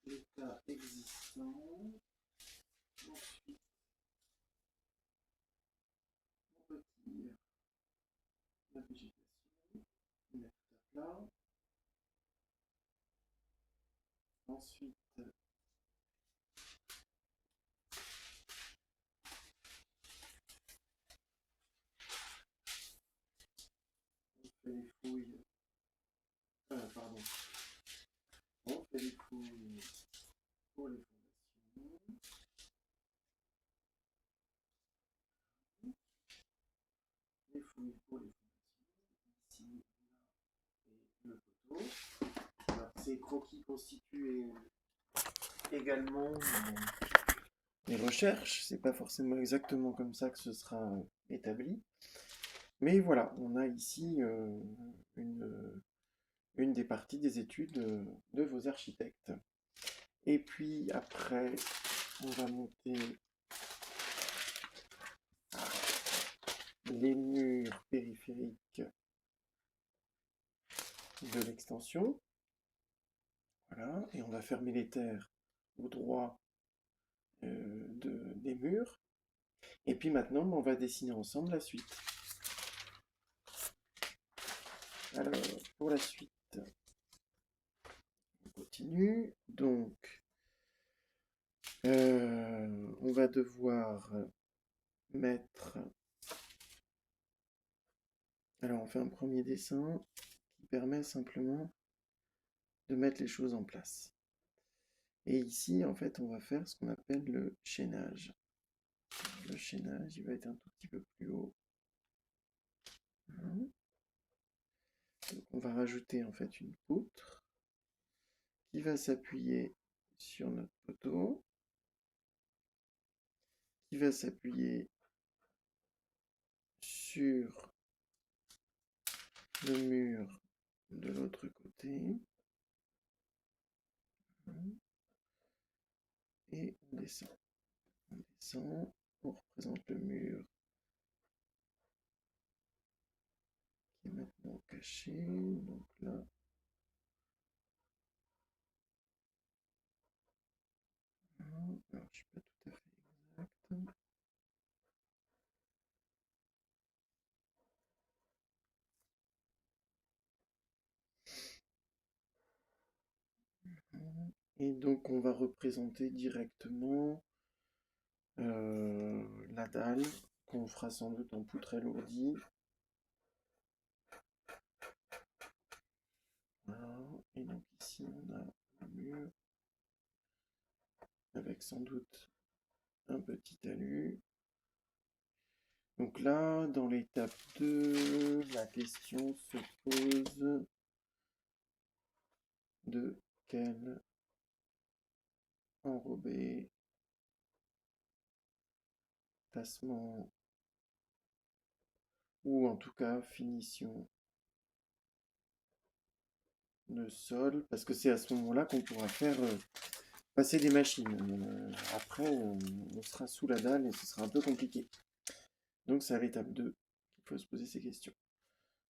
l'état existant. Ensuite, on retire la végétation, on met tout à plat. Ensuite, on fait les fouilles. Pardon. On fait les fouilles pour les fondations. Les fouilles pour les fondations. Ici, on a le poteau. Alors, ces croquis constituent également les recherches. C'est pas forcément exactement comme ça que ce sera établi. Mais voilà, on a ici une des parties des études de vos architectes. Et puis après, on va monter les murs périphériques de l'extension. Voilà, et on va fermer les terres au droit des murs. Et puis maintenant, on va dessiner ensemble la suite. Alors, pour la suite, on continue. Donc, on va devoir mettre... Alors, on fait un premier dessin qui permet simplement de mettre les choses en place. Et ici, en fait, on va faire ce qu'on appelle le chaînage. Le chaînage, il va être un tout petit peu plus haut. Donc, on va rajouter en fait une poutre qui va s'appuyer sur notre poteau, qui va s'appuyer sur le mur de l'autre côté. Et on descend. On descend, on représente le mur qui est maintenant caché. Donc là, alors je ne suis pas tout à fait exact. Et donc on va représenter directement la dalle qu'on fera sans doute en poutre alourdie. Voilà. Et donc ici on a le mur avec sans doute un petit talus. Donc là, dans l'étape 2, la question se pose de quel enrobé, tassement ou en tout cas finition de sol, parce que c'est à ce moment-là qu'on pourra faire passer des machines. Après, on sera sous la dalle et ce sera un peu compliqué. Donc c'est à l'étape 2 qu'il faut se poser ces questions.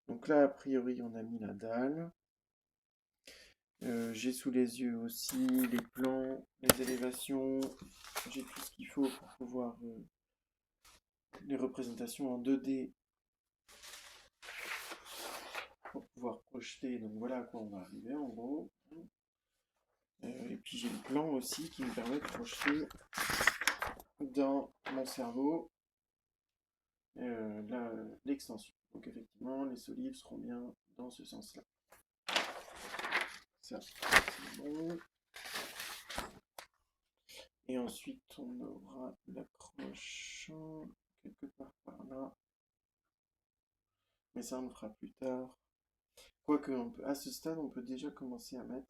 Donc là, a priori, on a mis la dalle. J'ai sous les yeux aussi les plans, les élévations. J'ai tout ce qu'il faut pour pouvoir les représentations en 2D pour pouvoir projeter. Donc voilà à quoi on va arriver en gros. Et puis j'ai le plan aussi qui me permet de projeter dans mon cerveau l'extension. Donc effectivement, les solives seront bien dans ce sens-là. Ça, c'est bon. Et ensuite, on aura l'accroche quelque part par là. Mais ça, on le fera plus tard. Quoique, à ce stade, on peut déjà commencer à mettre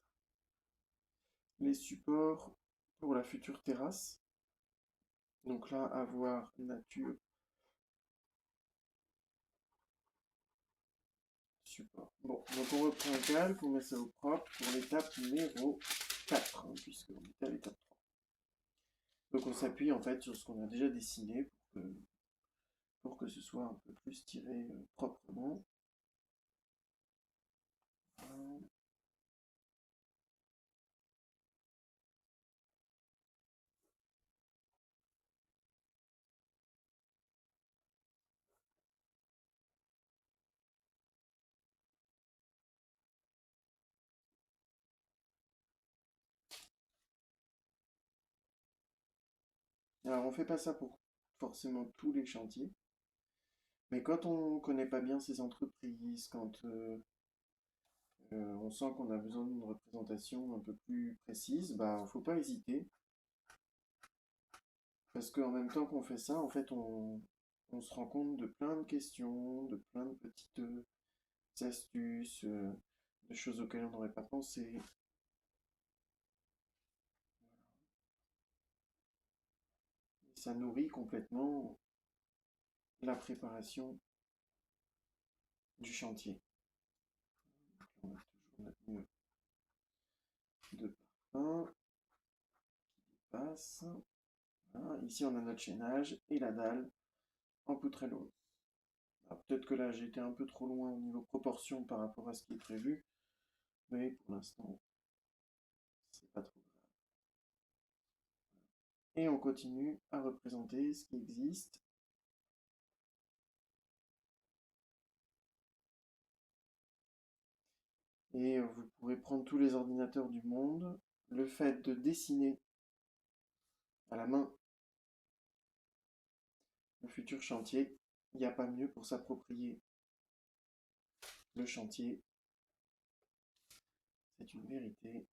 les supports pour la future terrasse. Donc là, avoir nature, support. Bon, donc on reprend un calque, on met ça au propre pour l'étape numéro 4, hein, puisqu'on était à l'étape 3. Donc on s'appuie en fait sur ce qu'on a déjà dessiné pour que ce soit un peu plus tiré proprement. Alors, on fait pas ça pour forcément tous les chantiers, mais quand on connaît pas bien ces entreprises, quand on sent qu'on a besoin d'une représentation un peu plus précise, bah, faut pas hésiter, parce qu'en même temps qu'on fait ça, en fait, on se rend compte de plein de questions, de plein de petites astuces, de choses auxquelles on n'aurait pas pensé. Et ça nourrit complètement la préparation du chantier. On a toujours notre mur de parfum qui passe. Voilà. Ici, on a notre chaînage et la dalle en poutrelle. Peut-être que là, j'ai été un peu trop loin au niveau proportion par rapport à ce qui est prévu, mais pour l'instant, c'est pas trop grave. Et on continue à représenter ce qui existe. Et vous pourrez prendre tous les ordinateurs du monde. Le fait de dessiner à la main le futur chantier, il n'y a pas mieux pour s'approprier le chantier. C'est une vérité.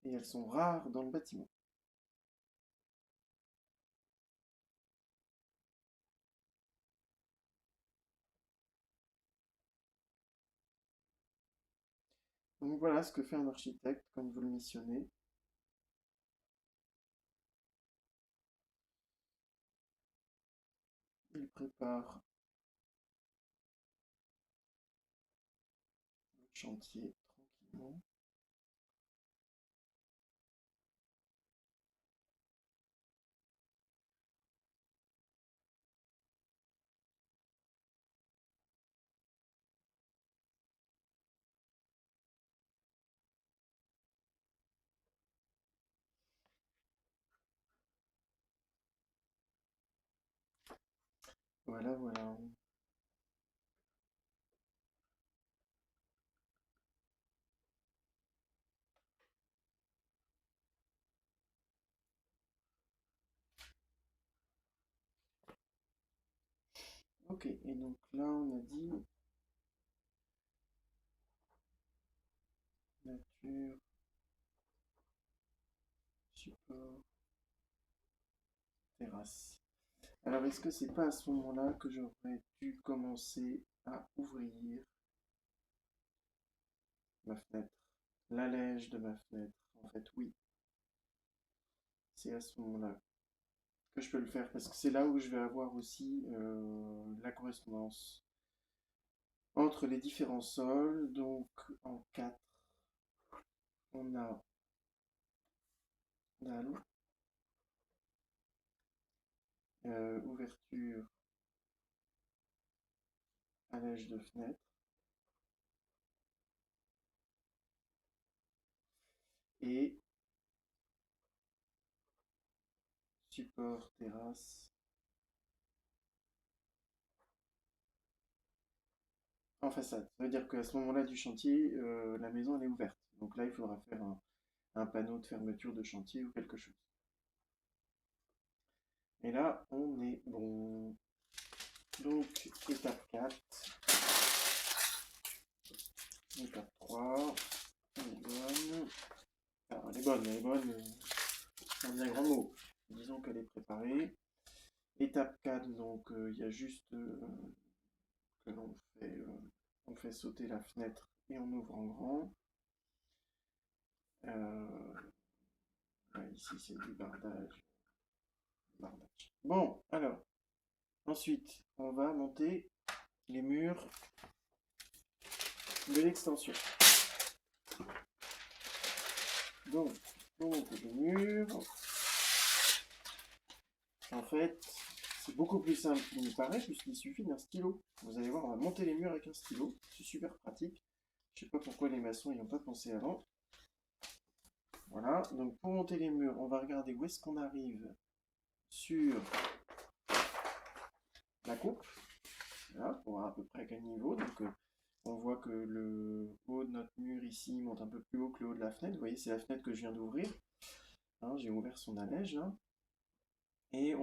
Et elles sont rares dans le bâtiment. Donc voilà ce que fait un architecte quand vous le missionnez. Il prépare le chantier tranquillement. Voilà, voilà. Ok, et donc là on a dit nature, support, terrasse. Alors est-ce que c'est pas à ce moment-là que j'aurais dû commencer à ouvrir ma fenêtre? L'allège de ma fenêtre. En fait, oui, c'est à ce moment-là que je peux le faire parce que c'est là où je vais avoir aussi la correspondance entre les différents sols. Donc en 4, on a dalle, ouverture, allège de fenêtre et support terrasse en façade. Ça veut dire qu'à ce moment-là du chantier, la maison elle est ouverte. Donc là, il faudra faire un panneau de fermeture de chantier ou quelque chose. Et là, on est bon. Donc, étape 4. Étape 3. Elle est bonne. Alors, elle est bonne, c'est un bien grand mot. Disons qu'elle est préparée. Étape 4, donc il y a juste que on fait sauter la fenêtre et on ouvre en grand. Ici, c'est du bardage. Bon, alors, ensuite, on va monter les murs de l'extension. Donc, pour monter les murs, en fait, c'est beaucoup plus simple qu'il ne paraît puisqu'il suffit d'un stylo. Vous allez voir, on va monter les murs avec un stylo. C'est super pratique. Je ne sais pas pourquoi les maçons n'y ont pas pensé avant. Voilà, donc pour monter les murs, on va regarder où est-ce qu'on arrive sur la coupe. Voilà, pour voir à peu près à quel niveau. Donc on voit que le haut de notre mur ici monte un peu plus haut que le haut de la fenêtre. Vous voyez, c'est la fenêtre que je viens d'ouvrir. Hein, j'ai ouvert son allège là. Et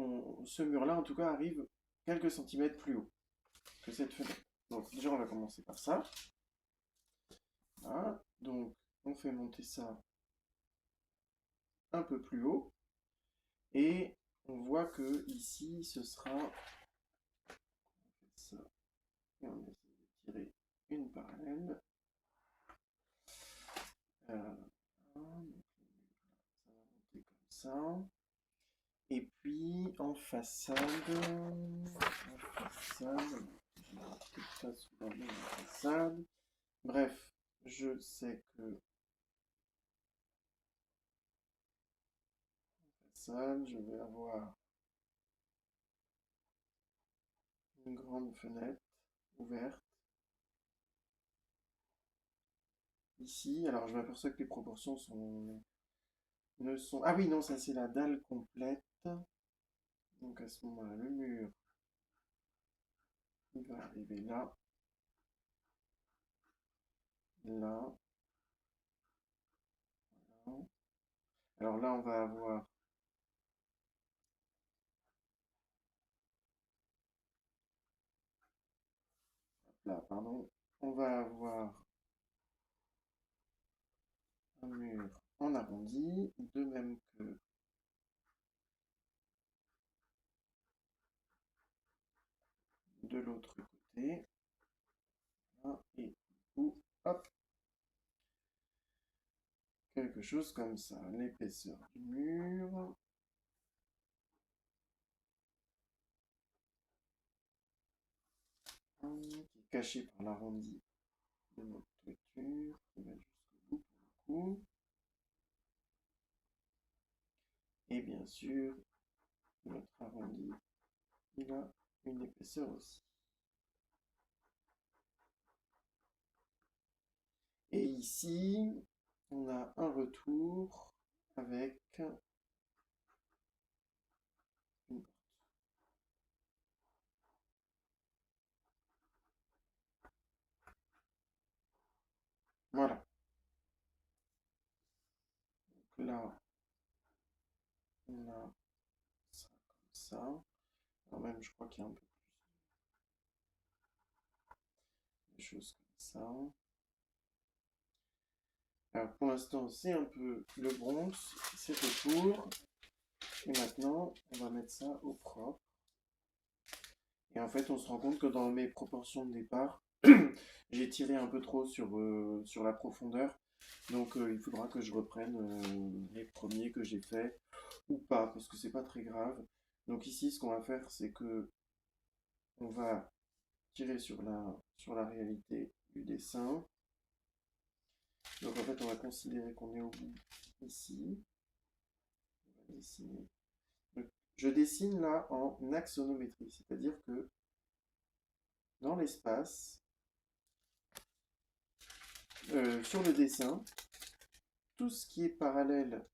ce mur-là, en tout cas, arrive quelques centimètres plus haut que cette fenêtre. Donc déjà, on va commencer par ça. Voilà. Donc, on fait monter ça un peu plus haut. Et on voit que ici, ce sera... On fait ça. Et on essaie de tirer une parallèle. Ça va monter comme ça. Et puis en façade, bref, je sais que façade, je vais avoir une grande fenêtre ouverte ici. Alors je m'aperçois que les proportions ne sont... Ah oui, non, ça c'est la dalle complète. Donc à ce moment-là, le mur, il va arriver là, là, là. Alors là, on va avoir... Là, pardon. On va avoir un mur en arrondi, de même que de l'autre côté. Et du coup, hop, quelque chose comme ça. L'épaisseur du mur. Qui est caché par l'arrondi de notre toiture. On va jusqu'au bout pour le coup. Et bien sûr, notre arrondi, il a une épaisseur aussi. Et ici, on a un retour avec une porte. Voilà. Donc là, on a ça comme ça. Alors même, je crois qu'il y a un peu plus de choses comme ça. Alors pour l'instant, c'est un peu le bronze, c'est autour. Et maintenant, on va mettre ça au propre. Et en fait, on se rend compte que dans mes proportions de départ, j'ai tiré un peu trop sur la profondeur. Donc il faudra que je reprenne les premiers que j'ai faits ou pas, parce que c'est pas très grave. Donc ici, ce qu'on va faire, c'est que on va tirer sur la réalité du dessin. Donc en fait, on va considérer qu'on est au bout ici. On va dessiner. Donc, je dessine là en axonométrie, c'est-à-dire que dans l'espace, sur le dessin, tout ce qui est parallèle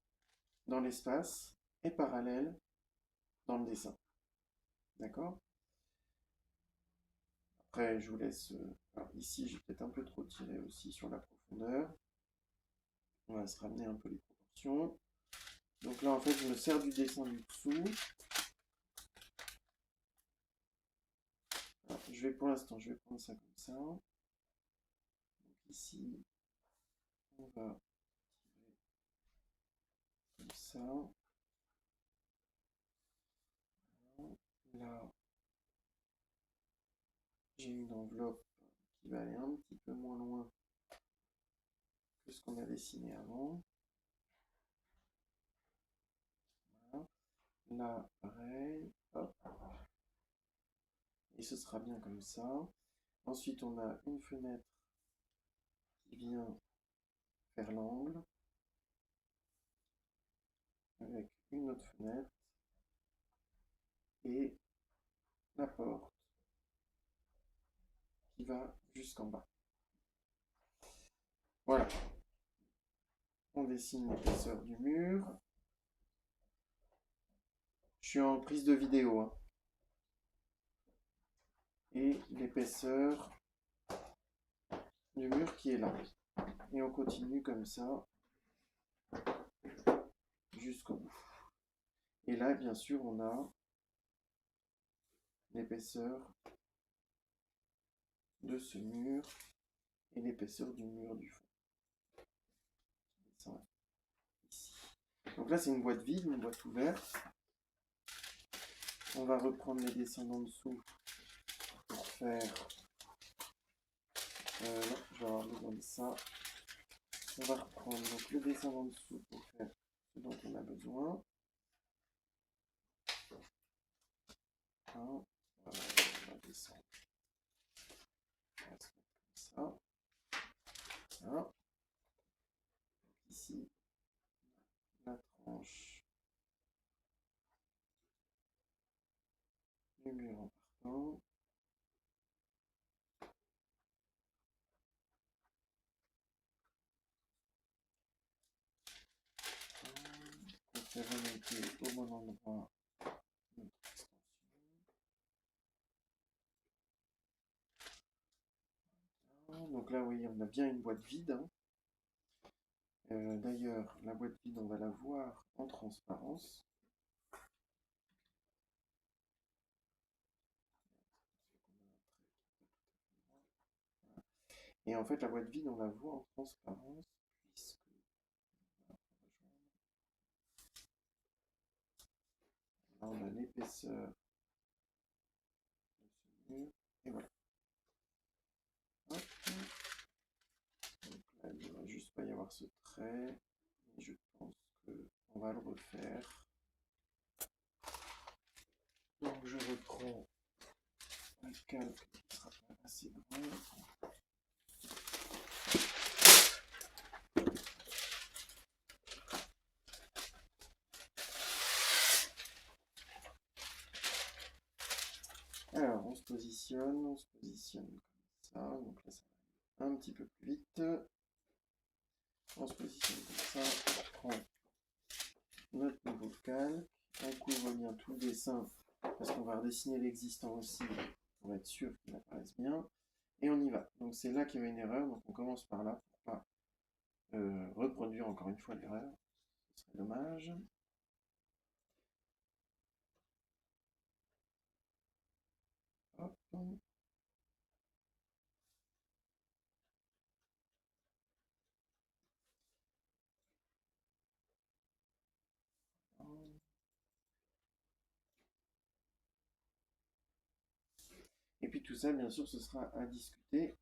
dans l'espace est parallèle dans le dessin. D'accord? Après, je vous laisse... alors ici, j'ai peut-être un peu trop tiré aussi sur la profondeur. On va se ramener un peu les proportions. Donc là, en fait, je me sers du dessin du dessous. Alors, pour l'instant, je vais prendre ça comme ça. Donc ici, on va tirer comme ça. Là, j'ai une enveloppe qui va aller un petit peu moins loin que ce qu'on a dessiné avant. Voilà. Là, pareil. Hop. Et ce sera bien comme ça. Ensuite, on a une fenêtre qui vient faire l'angle avec une autre fenêtre et la porte qui va jusqu'en bas. Voilà. On dessine l'épaisseur du mur. Je suis en prise de vidéo. Hein. Et l'épaisseur du mur qui est là. Et on continue comme ça jusqu'au bout. Et là, bien sûr, on a l'épaisseur de ce mur et l'épaisseur du mur du fond. Ici. Donc là, c'est une boîte vide, une boîte ouverte. On va reprendre les dessins en dessous pour faire... non, je vais avoir besoin de ça. On va reprendre donc, le dessin en dessous pour faire ce dont on a besoin. On va descendre. On va se mettre comme ça. Voilà. Ici, la tranche du mur en partant. On fait remonter au bon endroit notre extension. Donc là, oui, on a bien une boîte vide. Hein. D'ailleurs, la boîte vide, on va la voir en transparence. Et en fait, la boîte vide, on la voit en transparence, puisque là, on a l'épaisseur de ce mur, et voilà. Hop. Donc là, il ne va juste pas y avoir ce trait, mais je pense qu'on va le refaire. Donc je reprends un calque qui sera pas assez grand. Alors on se positionne comme ça. Donc là ça va un petit peu plus vite. On se positionne comme ça. On prend notre nouveau calque. On couvre bien tout le dessin parce qu'on va redessiner l'existant aussi pour être sûr qu'il apparaisse bien. Et on y va. Donc c'est là qu'il y a une erreur. Donc on commence par là pour pas reproduire encore une fois l'erreur. Ce serait dommage. Hop. Et puis tout ça, bien sûr, ce sera à discuter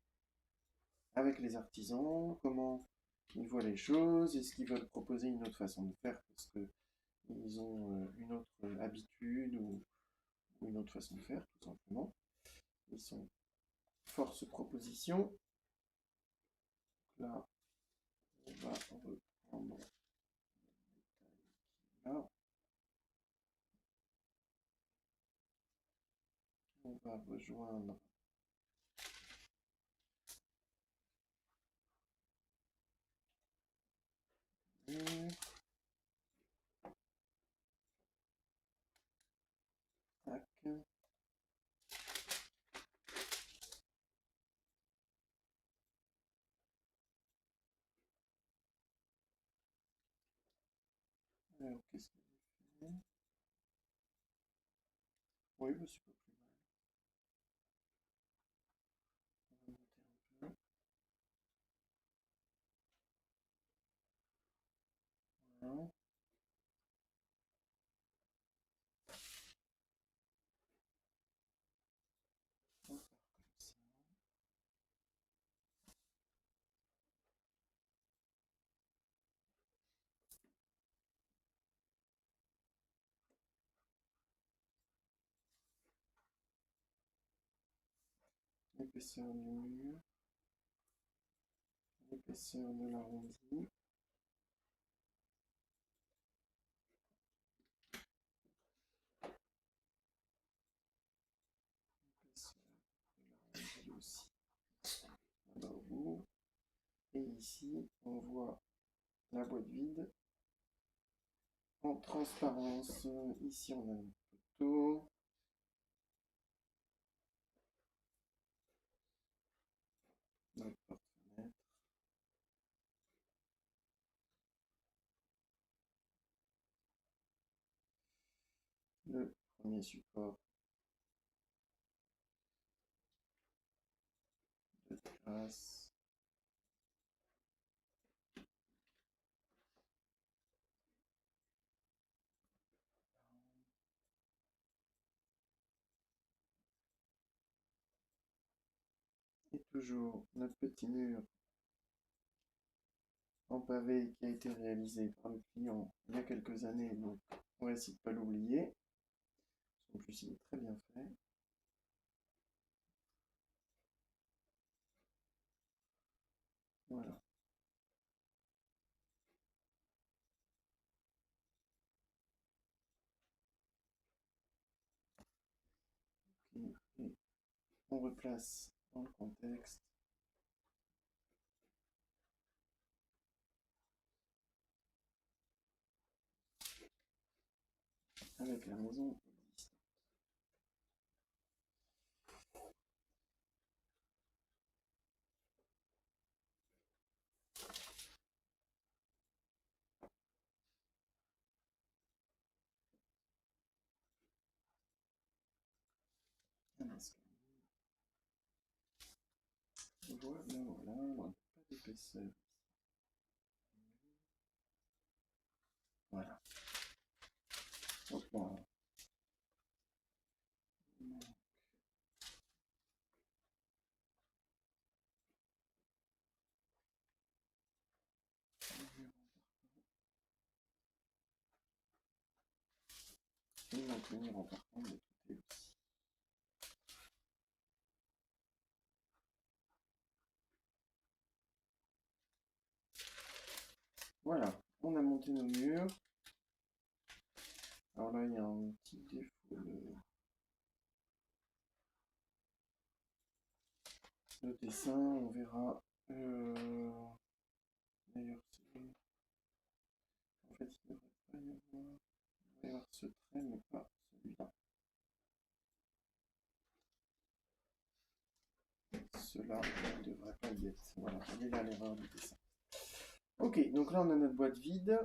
avec les artisans, comment ils voient les choses, est-ce qu'ils veulent proposer une autre façon de faire parce qu'ils ont une autre habitude ou une autre façon de faire, tout simplement. Ils sont force proposition. Là, on va reprendre là. On va rejoindre tac. Alors, qu'est-ce que j'ai fait? Oui, mais c'est pas plus mal. On va monter un peu. Voilà. On va faire comme ça. L'épaisseur du mur, l'épaisseur de l'arrondi, l'épaisseur de l'arrondi aussi là-bas au bout. Et ici, on voit la boîte vide en transparence. Ici, on a une photo. Notre porte-fenêtre. premier support de terrasse. Et toujours notre petit mur en pavé qui a été réalisé par le client il y a quelques années, donc on va essayer de ne pas l'oublier. En plus, il est très bien fait. Voilà. Et on replace dans le contexte. Avec la maison existante. Voilà, voilà, on n'a pas d'épaisseur. Voilà. Hop là. Et maintenir en partant de côté aussi. Voilà, on a monté nos murs. Alors là, il y a un petit défaut de dessin, on verra. D'ailleurs, en fait, il ne devrait pas y avoir. Il devrait y avoir ce trait, mais pas celui-là. Cela ne devrait pas y être. Voilà, il est là l'erreur du dessin. Ok, donc là on a notre boîte vide.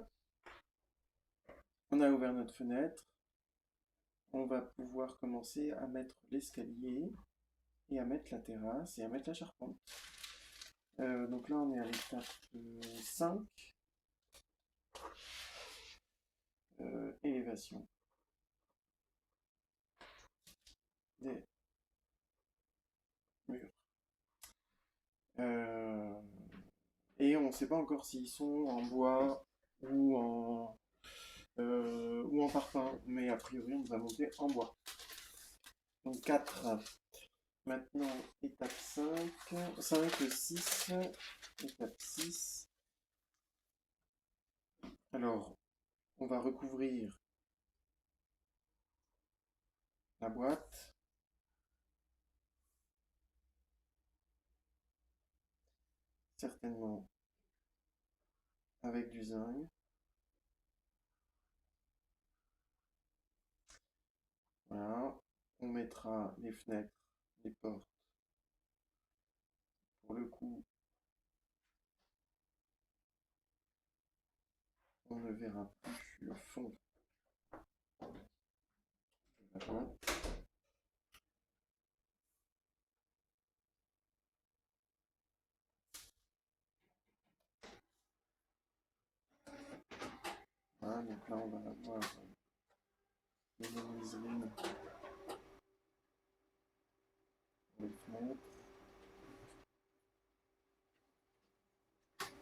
On a ouvert notre fenêtre. On va pouvoir commencer à mettre l'escalier et à mettre la terrasse et à mettre la charpente. Donc là on est à l'étape 5. Élévation des murs. Et on ne sait pas encore s'ils sont en bois ou en parpaing, mais a priori on va monter en bois. Donc 4. Maintenant, étape 5, 6, étape 6. Alors, on va recouvrir la boîte. Certainement avec du zinc. Voilà. On mettra les fenêtres, les portes. Pour le coup, on ne verra plus le fond de la boîte. Voilà, donc là on va avoir les menuiseries pour les fenêtres,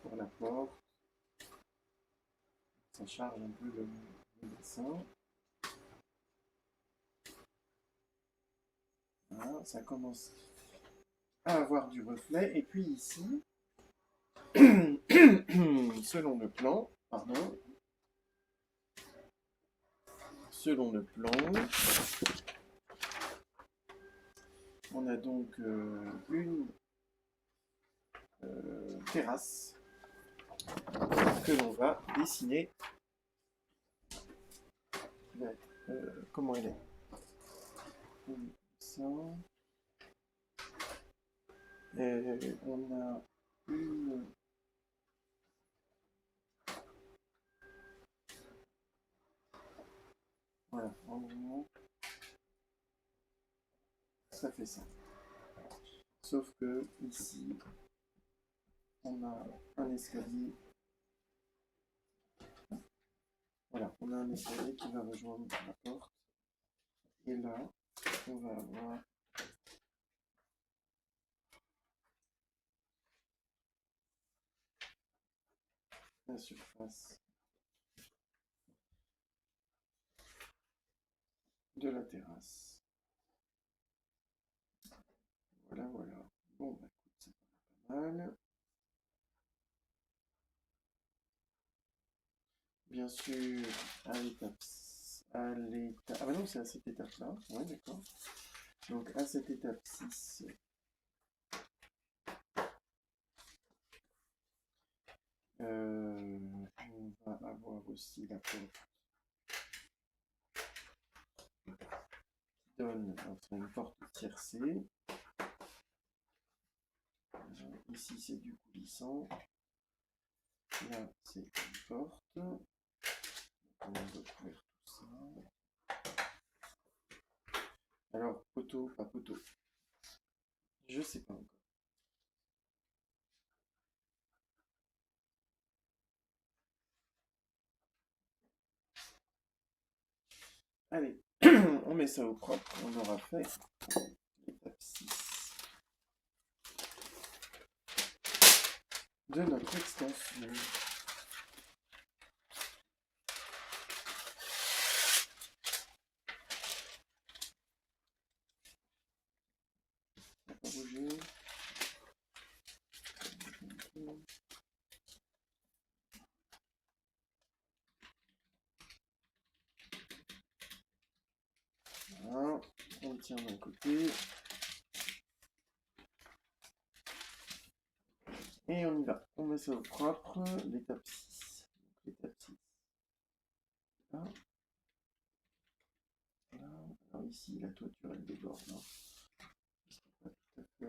pour la porte. Ça charge un peu le dessin. Voilà, ça commence à avoir du reflet. Et puis ici, selon le plan, on a donc une terrasse que l'on va dessiner. Comment elle est? Ça. Et on a une. Voilà, en gros. tout à fait ça. Sauf que ici, on a un escalier. Voilà, on a un escalier qui va rejoindre la porte. Et là, on va avoir la surface de la terrasse. Voilà, voilà. Bon, bah écoute, c'est pas mal. Bien sûr, à l'étape. Ah bah non, c'est à cette étape-là. Ouais, d'accord. Donc à cette étape 6, on va avoir aussi la porte qui donne enfin, une porte tiercée. Ici, c'est du coulissant. Là, c'est une porte. Donc, on va couvrir tout ça. Alors, poteau, pas poteau. Je sais pas encore. Allez, on met ça au propre. On aura fait l'étape 6 de notre extension. On va pas bouger. Voilà, on le tient d'un côté. Et on y va. On met ça au propre. L'étape 6. L'étape 6. Là. Là. Alors ici, la toiture, elle déborde. Hein. C'est pas tout à fait...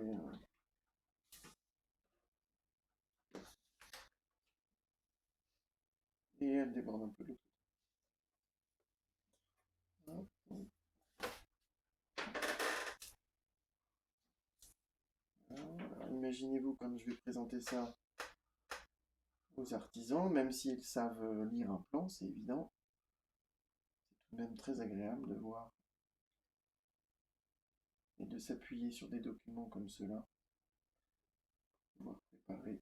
Et elle déborde un peu de l'autre. Imaginez-vous quand je vais présenter ça aux artisans, même s'ils savent lire un plan, c'est évident, c'est tout de même très agréable de voir et de s'appuyer sur des documents comme cela pour pouvoir préparer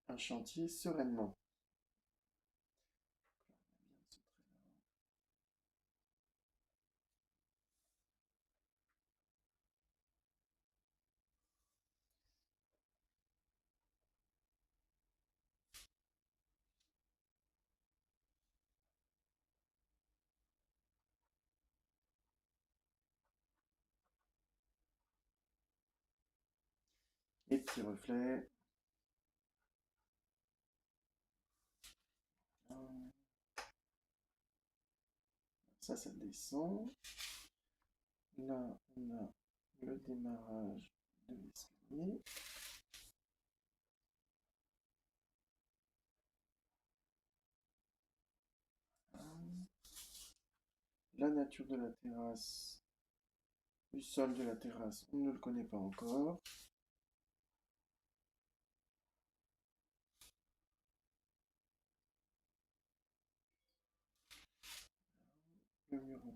un chantier sereinement. Les petits reflets. Ça descend. Là, on a le démarrage de l'escalier. La nature de la terrasse, du sol de la terrasse, on ne le connaît pas encore. Le mur en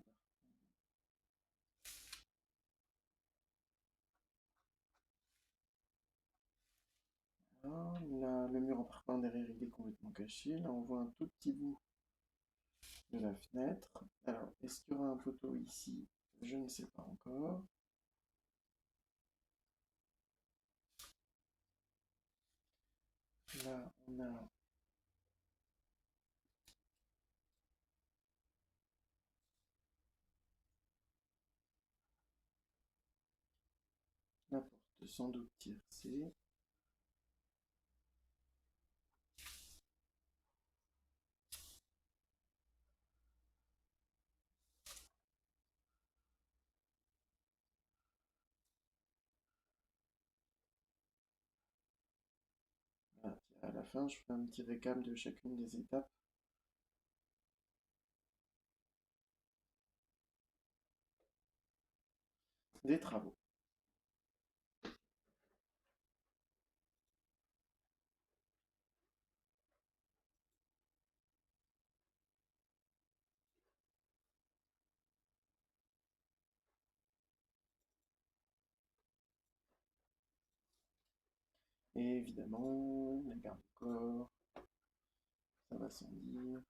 là, le mur en parpaing derrière, il est complètement caché. Là, on voit un tout petit bout de la fenêtre. Alors, est-ce qu'il y aura un poteau ici? Je ne sais pas encore. Là, on a la porte sans doute tiercée. À la fin, je fais un petit récap de chacune des étapes. des travaux. Et évidemment, les garde-corps, ça va sans dire.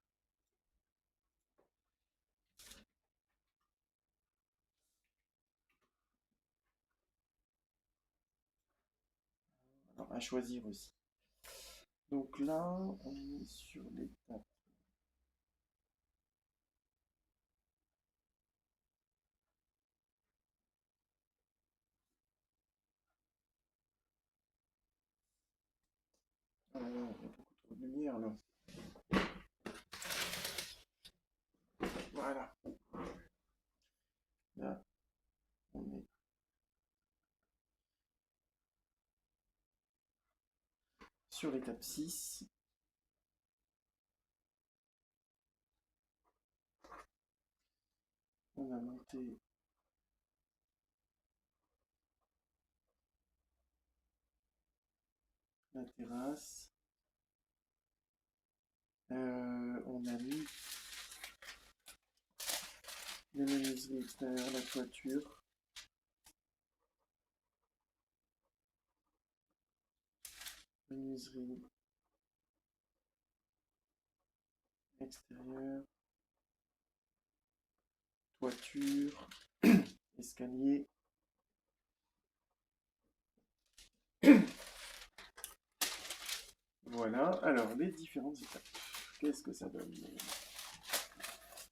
Alors, à choisir aussi. Donc là, on est sur l'étape. Il y a beaucoup trop de lumière là. Voilà. Là, on est sur l'étape 6. On a monté la terrasse. On a mis les menuiseries extérieures, la toiture. Menuiserie extérieure. Toiture. Escalier. Voilà, alors les différentes étapes. Qu'est-ce que ça donne?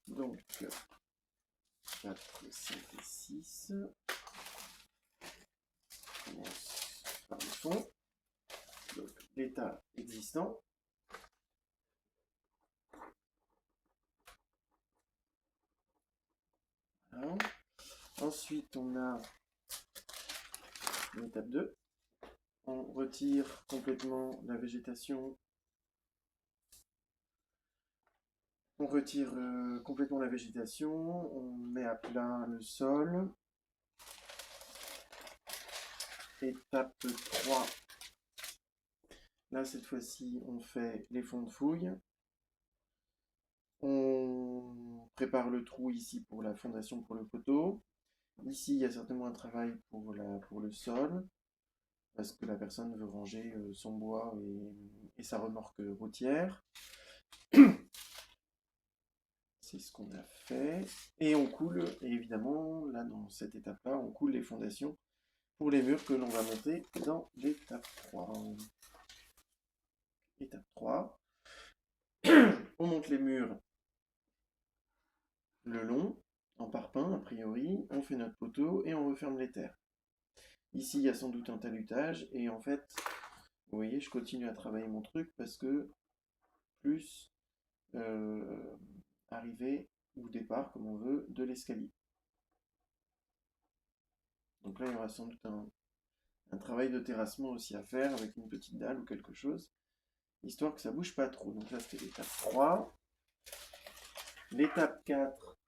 Donc, 4, 5 et 6. On commence par le fond. Donc, l'état existant. Voilà. Ensuite, on a l'étape 2. On retire complètement la végétation. On retire complètement la végétation. On met à plat le sol. Étape 3. Là, cette fois-ci, on fait les fonds de fouille. On prépare le trou ici pour la fondation pour le poteau. Ici, il y a certainement un travail pour le sol, parce que la personne veut ranger son bois et sa remorque routière. C'est ce qu'on a fait. Et on coule, et évidemment, là, dans cette étape-là, on coule les fondations pour les murs que l'on va monter dans l'étape 3. Étape 3. On monte les murs le long, en parpaing a priori, on fait notre poteau et on referme les terres. Ici, il y a sans doute un talutage, et en fait, vous voyez, je continue à travailler mon truc parce que plus arriver ou départ, comme on veut, de l'escalier. Donc là, il y aura sans doute un travail de terrassement aussi à faire avec une petite dalle ou quelque chose, histoire que ça bouge pas trop. Donc là, c'était l'étape 3. L'étape 4,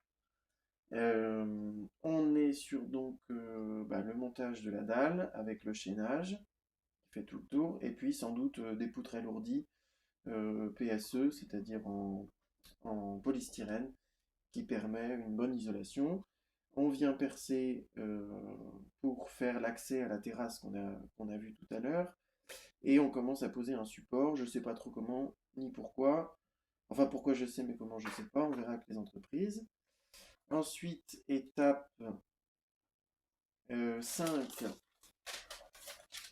on est sur donc le montage de la dalle avec le chaînage qui fait tout le tour, et puis sans doute des poutres alourdies PSE, c'est-à-dire en polystyrène, qui permet une bonne isolation. On vient percer pour faire l'accès à la terrasse qu'on a vu tout à l'heure, et on commence à poser un support. Je ne sais pas trop comment ni pourquoi. Enfin, pourquoi je sais, mais comment je ne sais pas. On verra avec les entreprises. Ensuite, étape 5.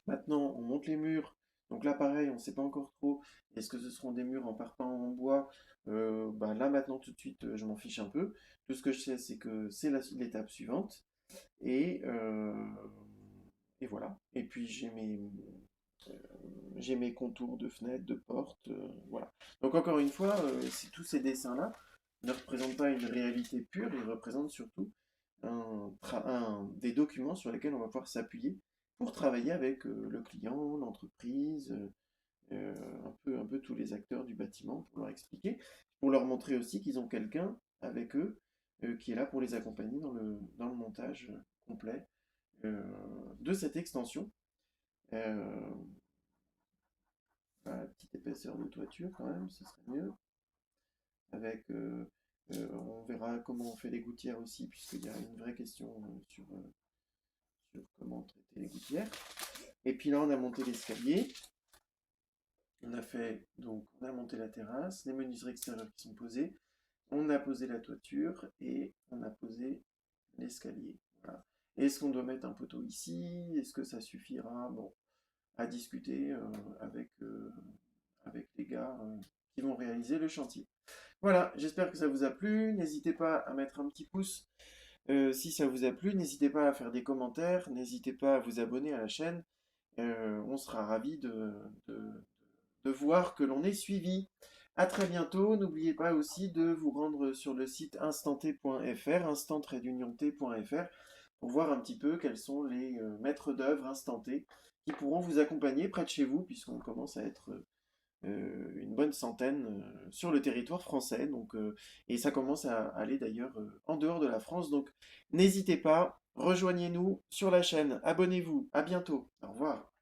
Maintenant, on monte les murs. Donc là, pareil, on ne sait pas encore trop. Est-ce que ce seront des murs en parpaing ou en bois? Là, maintenant, tout de suite, je m'en fiche un peu. Tout ce que je sais, c'est que c'est l'étape suivante. Et, voilà. Et puis, j'ai mes contours de fenêtres, de portes. Voilà. Donc, encore une fois, tous ces dessins-là ne représentent pas une réalité pure. Ils représentent surtout des documents sur lesquels on va pouvoir s'appuyer pour travailler avec le client, l'entreprise, un peu tous les acteurs du bâtiment, pour leur expliquer, pour leur montrer aussi qu'ils ont quelqu'un avec eux qui est là pour les accompagner dans le montage complet de cette extension. Petite épaisseur de toiture quand même, ce serait mieux. Avec, on verra comment on fait les gouttières aussi, puisqu'il y a une vraie question sur comment traiter les gouttières. Et puis là, on a monté l'escalier. On a monté la terrasse, les menuiseries extérieures qui sont posées. On a posé la toiture et on a posé l'escalier. Voilà. Est-ce qu'on doit mettre un poteau ici? Est-ce que ça suffira? Bon, à discuter avec les gars qui vont réaliser le chantier. Voilà, j'espère que ça vous a plu. N'hésitez pas à mettre un petit pouce si ça vous a plu. N'hésitez pas à faire des commentaires. N'hésitez pas à vous abonner à la chaîne. On sera ravis de voir que l'on est suivi. À très bientôt. N'oubliez pas aussi de vous rendre sur le site instanté.fr, instant-t.fr, pour voir un petit peu quels sont les maîtres d'œuvre instantés qui pourront vous accompagner près de chez vous, puisqu'on commence à être une bonne centaine sur le territoire français. Donc, et ça commence à aller d'ailleurs en dehors de la France. Donc n'hésitez pas, rejoignez-nous sur la chaîne, abonnez-vous, à bientôt, au revoir.